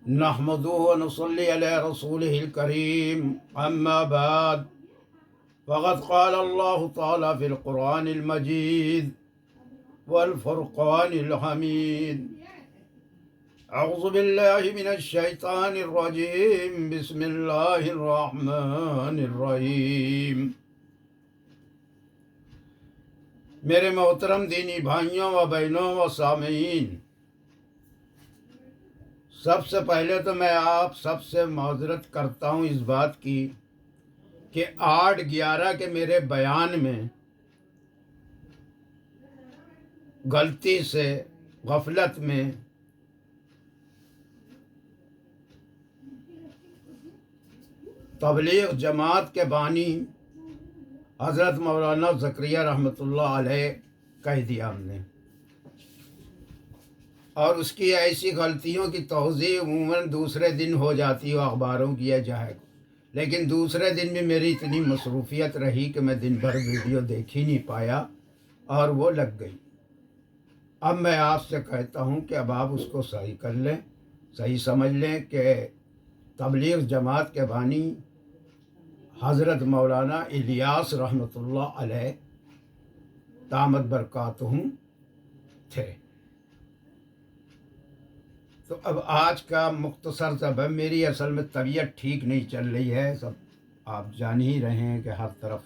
نحمده ونصلي على رسوله الكريم أما بعد فقد قال الله تعالى في القرآن المجيد والفرقان الحميد أعوذ بالله من الشيطان الرجيم بسم الله الرحمن الرحيم میرے محترم دینی بھائیوں و بہنوں و سامعین، سب سے پہلے تو میں آپ سب سے معذرت کرتا ہوں اس بات کی کہ 8/11 کے میرے بیان میں غلطی سے غفلت میں تبلیغ جماعت کے بانی حضرت مولانا زکریا رحمۃ اللہ علیہ کہہ دیا ہم نے، اور اس کی ایسی غلطیوں کی توضیح عموماً دوسرے دن ہو جاتی ہو اخباروں کی یا جہاں، لیکن دوسرے دن بھی میری اتنی مصروفیت رہی کہ میں دن بھر ویڈیو دیکھ ہی نہیں پایا اور وہ لگ گئی۔ اب میں آپ سے کہتا ہوں کہ اب آپ اس کو صحیح کر لیں، صحیح سمجھ لیں کہ تبلیغ جماعت کے بانی حضرت مولانا الیاس رحمۃ اللہ علیہ دامت برکاتہم تھے۔ تو اب آج کا مختصر سا میری اصل میں طبیعت ٹھیک نہیں چل رہی ہے، سب آپ جان ہی رہے ہیں کہ ہر طرف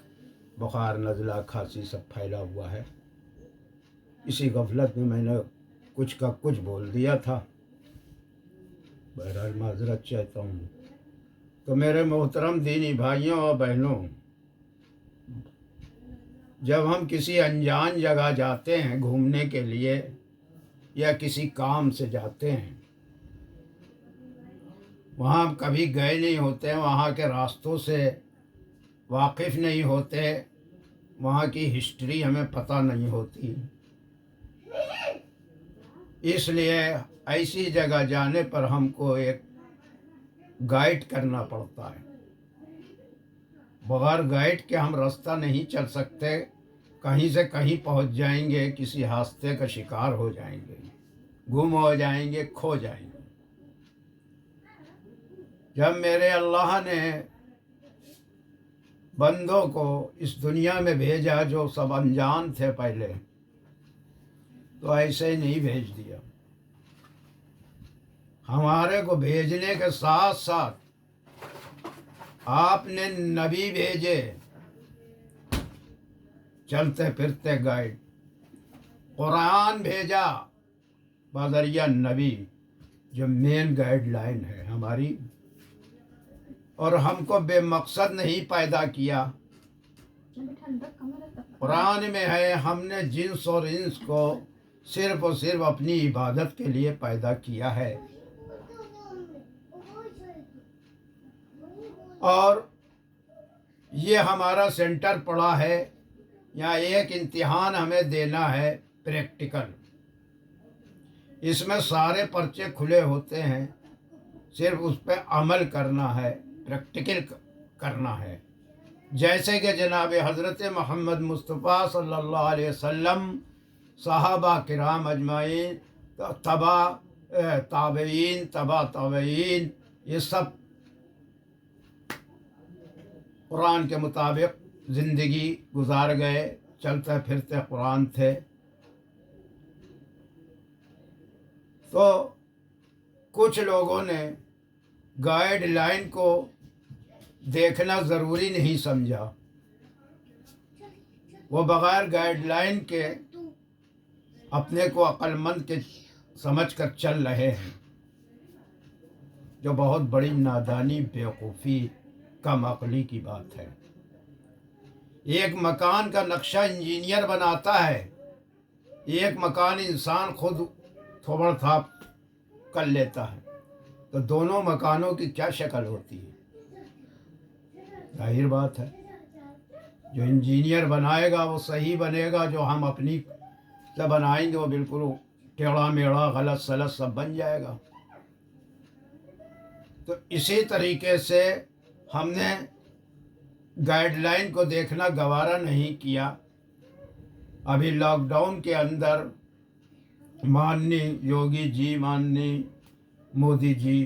بخار نزلہ کھانسی سب پھیلا ہوا ہے۔ اسی غفلت میں نے کچھ کا کچھ بول دیا تھا، بہرحال معذرت چاہتا ہوں۔ تو میرے محترم دینی بھائیوں اور بہنوں، جب ہم کسی انجان جگہ جاتے ہیں گھومنے کے لیے یا کسی کام سے جاتے ہیں، وہاں ہم کبھی گئے نہیں ہوتے ہیں، وہاں کے راستوں سے واقف نہیں ہوتے، وہاں کی ہسٹری ہمیں پتہ نہیں ہوتی، اس لیے ایسی جگہ جانے پر ہم کو ایک گائیڈ کرنا پڑتا ہے۔ بغیر گائیڈ کے ہم راستہ نہیں چل سکتے، کہیں سے کہیں پہنچ جائیں گے، کسی حادثے کا شکار ہو جائیں گے، گم ہو جائیں گے، کھو جائیں گے۔ جب میرے اللہ نے بندوں کو اس دنیا میں بھیجا جو سب انجان تھے پہلے، تو ایسے ہی نہیں بھیج دیا، ہمارے کو بھیجنے کے ساتھ ساتھ آپ نے نبی بھیجے، چلتے پھرتے گائیڈ، قرآن بھیجا بذریعہ نبی، جو مین گائیڈ لائن ہے ہماری، اور ہم کو بے مقصد نہیں پیدا کیا۔ قرآن میں ہے ہم نے جنس اور انس کو صرف اور صرف اپنی عبادت کے لیے پیدا کیا ہے، اور یہ ہمارا سینٹر پڑا ہے، یہاں ایک امتحان ہمیں دینا ہے پریکٹیکل، اس میں سارے پرچے کھلے ہوتے ہیں، صرف اس پہ عمل کرنا ہے، پریکٹیکل کرنا ہے۔ جیسے کہ جناب حضرت محمد مصطفیٰ صلی اللہ علیہ وسلم، صحابہ کرام اجمعین، تابعین، تبع تابعین، یہ سب قرآن کے مطابق زندگی گزار گئے، چلتے پھرتے قرآن تھے۔ تو کچھ لوگوں نے گائیڈ لائن کو دیکھنا ضروری نہیں سمجھا، وہ بغیر گائیڈ لائن کے اپنے کو عقل مند کے سمجھ کر چل رہے ہیں، جو بہت بڑی نادانی، بیوقوفی، کم عقلی کی بات ہے۔ ایک مکان کا نقشہ انجینئر بناتا ہے، ایک مکان انسان خود تھوڑ تھاپ کر لیتا ہے، تو دونوں مکانوں کی کیا شکل ہوتی ہے؟ ظاہر بات ہے، جو انجینئر بنائے گا وہ صحیح بنے گا، جو ہم اپنی سے بنائیں گے وہ بالکل ٹیڑھا میڑھا، غلط سلط سب بن جائے گا۔ تو اسی طریقے سے ہم نے گائیڈ لائن کو دیکھنا گوارا نہیں کیا۔ ابھی لاک ڈاؤن کے اندر ماننی یوگی جی، ماننی مودی جی،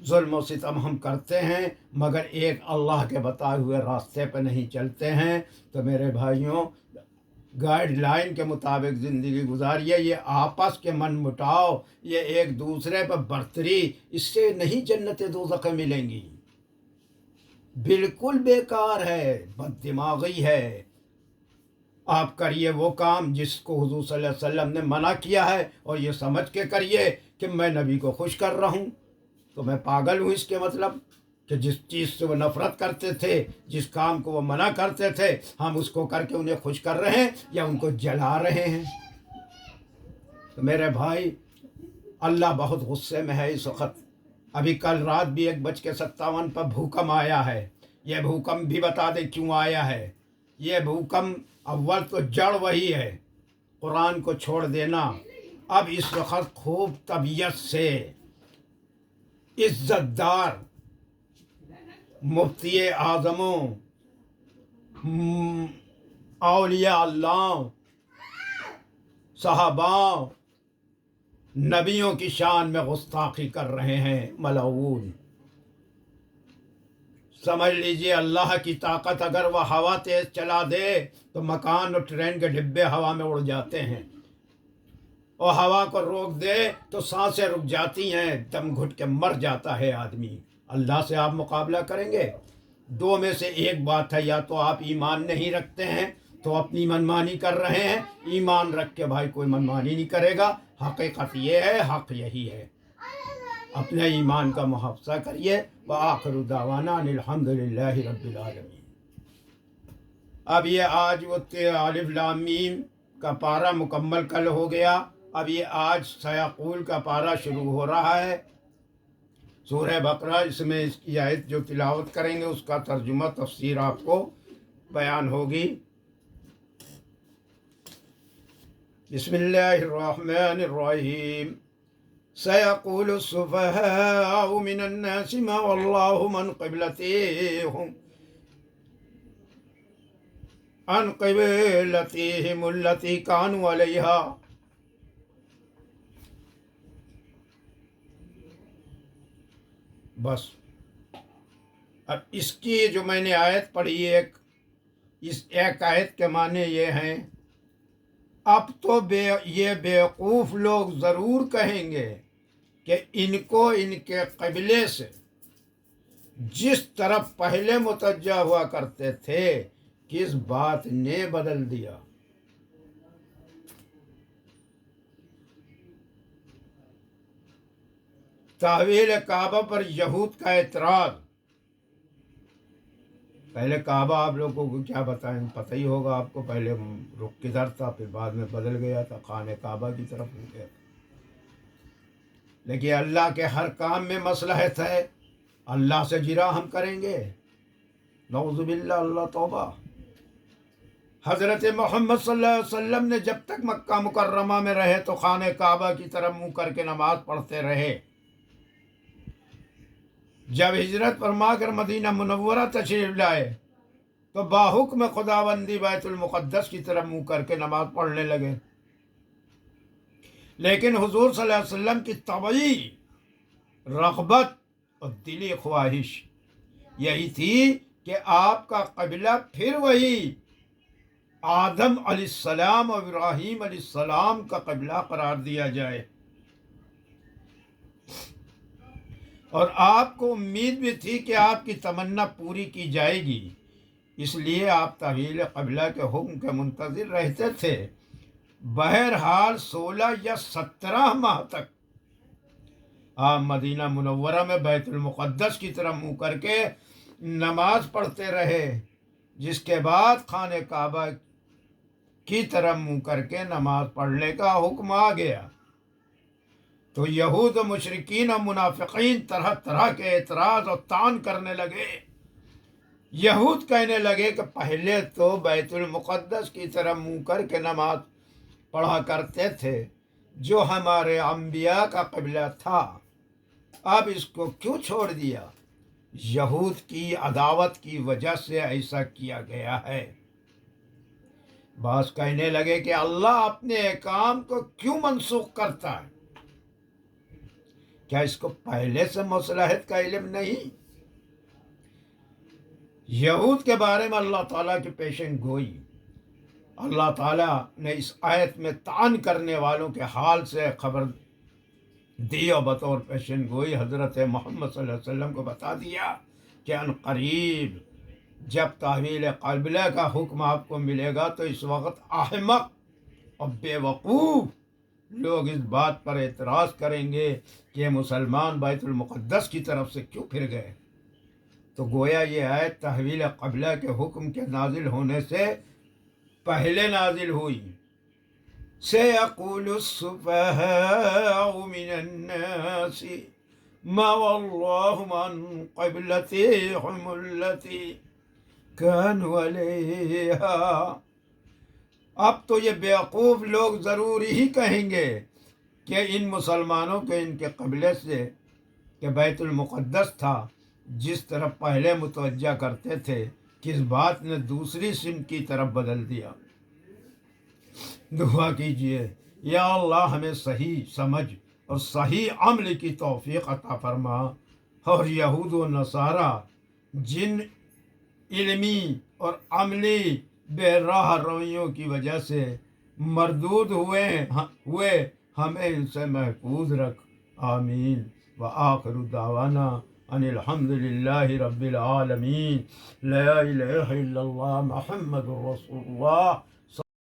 ظلم و ستم ہم کرتے ہیں مگر ایک اللہ کے بتائے ہوئے راستے پہ نہیں چلتے ہیں۔ تو میرے بھائیوں، گائیڈ لائن کے مطابق زندگی گزاریے۔ یہ آپس کے من مٹاؤ، یہ ایک دوسرے پہ برتری، اس سے نہیں جنت دوزخ ملیں گی، بالکل بیکار ہے، بد دماغی ہے۔ آپ کریے وہ کام جس کو حضور صلی اللہ علیہ وسلم نے منع کیا ہے، اور یہ سمجھ کے کریے کہ میں نبی کو خوش کر رہا ہوں، تو میں پاگل ہوں۔ اس کے مطلب کہ جس چیز سے وہ نفرت کرتے تھے، جس کام کو وہ منع کرتے تھے، ہم اس کو کر کے انہیں خوش کر رہے ہیں یا ان کو جلا رہے ہیں۔ تو میرے بھائی، اللہ بہت غصے میں ہے اس وقت۔ ابھی کل رات بھی 1:57 پر بھوکم آیا ہے۔ یہ بھوکم بھی بتا دیں کیوں آیا ہے۔ یہ بھوکم اول تو جڑ وہی ہے، قرآن کو چھوڑ دینا۔ اب اس وقت خوب طبیعت سے عزت دار مفتی اعظموں، اولیاء اللہ، صحابہ، نبیوں کی شان میں گستاخی کر رہے ہیں ملعون۔ سمجھ لیجئے اللہ کی طاقت، اگر وہ ہوا تیز چلا دے تو مکان اور ٹرین کے ڈبے ہوا میں اڑ جاتے ہیں، اور ہوا کو روک دے تو سانسیں رک جاتی ہیں، دم گھٹ کے مر جاتا ہے آدمی۔ اللہ سے آپ مقابلہ کریں گے؟ دو میں سے ایک بات ہے، یا تو آپ ایمان نہیں رکھتے ہیں تو اپنی منمانی کر رہے ہیں، ایمان رکھ کے بھائی کوئی منمانی نہیں کرے گا۔ حقیقت یہ ہے، حق یہی ہے۔ اپنے ایمان کا محافظہ کریے۔ وآخر دعوانا ان الحمد للہ رب العالمین۔ اب یہ آج وہ الف لام میم کا پارہ مکمل کل ہو گیا۔ اب یہ آج سیقول کا پارہ شروع ہو رہا ہے، سورہ بقرہ۔ اس میں اس کی آیت جو تلاوت کریں گے اس کا ترجمہ تفسیر آپ کو بیان ہوگی۔ بسم اللہ الرحمن الرحیم۔ سيقول السفهاء من الناس ما واللهم عن قبلتهم التي كانوا عليها۔ بس اب اس کی جو میں نے آیت پڑھی، اس ایک آیت کے معنی یہ ہیں، اب تو یہ بیوقوف لوگ ضرور کہیں گے کہ ان کو ان کے قبلے سے جس طرف پہلے متوجہ ہوا کرتے تھے، کس بات نے بدل دیا۔ تحویل کعبہ پر یہود کا اعتراض۔ پہلے کعبہ آپ لوگوں کو کیا بتائیں، پتہ ہی ہوگا آپ کو، پہلے رخ کدھر تھا، پھر بعد میں بدل گیا تھا، خانہ کعبہ کی طرف ہو گیا تھا۔ لیکن اللہ کے ہر کام میں مصلحت ہے، اللہ سے جرا ہم کریں گے؟ نعوذ باللہ، اللہ توبہ۔ حضرت محمد صلی اللہ علیہ وسلم نے جب تک مکہ مکرمہ میں رہے تو خانہ کعبہ کی طرف منہ کر کے نماز پڑھتے رہے۔ جب ہجرت فرما کر مدینہ منورہ تشریف لائے تو باحکم خداوندی بیت المقدس کی طرف منہ کر کے نماز پڑھنے لگے۔ لیکن حضور صلی اللہ علیہ وسلم کی طبعی رغبت اور دلی خواہش یہی تھی کہ آپ کا قبلہ پھر وہی آدم علیہ السلام اور ابراہیم علیہ السلام کا قبلہ قرار دیا جائے، اور آپ کو امید بھی تھی کہ آپ کی تمنا پوری کی جائے گی، اس لیے آپ تحویل قبلہ کے حکم کے منتظر رہتے تھے۔ بہرحال 16 یا 17 ماہ تک آپ مدینہ منورہ میں بیت المقدس کی طرف منہ کر کے نماز پڑھتے رہے، جس کے بعد خانہ کعبہ کی طرف منہ کر کے نماز پڑھنے کا حکم آ گیا۔ تو یہود و مشرکین و منافقین طرح طرح کے اعتراض اور طعن کرنے لگے۔ یہود کہنے لگے کہ پہلے تو بیت المقدس کی طرف منہ کر کے نماز پڑھا کرتے تھے جو ہمارے انبیاء کا قبلہ تھا، اب اس کو کیوں چھوڑ دیا؟ یہود کی عداوت کی وجہ سے ایسا کیا گیا ہے۔ بعض کہنے لگے کہ اللہ اپنے احکام کو کیوں منسوخ کرتا ہے؟ کیا اس کو پہلے سے مصلحت کا علم نہیں؟ یہود کے بارے میں اللہ تعالیٰ کی پیشن گوئی، اللہ تعالیٰ نے اس آیت میں طعن کرنے والوں کے حال سے خبر دی اور بطور پیشن گوئی حضرت محمد صلی اللہ علیہ وسلم کو بتا دیا کہ ان قریب جب تحویل قبلہ کا حکم آپ کو ملے گا تو اس وقت احمق اور بے وقوف لوگ اس بات پر اعتراض کریں گے کہ مسلمان بیت المقدس کی طرف سے کیوں پھر گئے۔ تو گویا یہ آیت تحویل قبلہ کے حکم کے نازل ہونے سے پہلے نازل ہوئی۔ سَيَقُولُ السُّفَهَاءُ مِنَ النَّاسِ مَا وَلَّاهُمْ عَنْ قِبْلَتِهِمُ الَّتِي كَانُوا عَلَيْهَا۔ اب تو یہ بیوقوف لوگ ضرور ہی کہیں گے کہ ان مسلمانوں کے ان کے قبلے سے کہ بیت المقدس تھا جس طرف پہلے متوجہ کرتے تھے، کس بات نے دوسری سمت کی طرف بدل دیا۔ دعا کیجئے یا اللہ ہمیں صحیح سمجھ اور صحیح عمل کی توفیق عطا فرما، اور یہود و نصارہ جن علمی اور عملی بے راہ رویوں کی وجہ سے مردود ہوئے ہمیں ان سے محفوظ رکھ، آمین۔ وآخر دعوانا ان الحمد للہ رب العالمین، لا الہ الا اللہ محمد رسول اللہ۔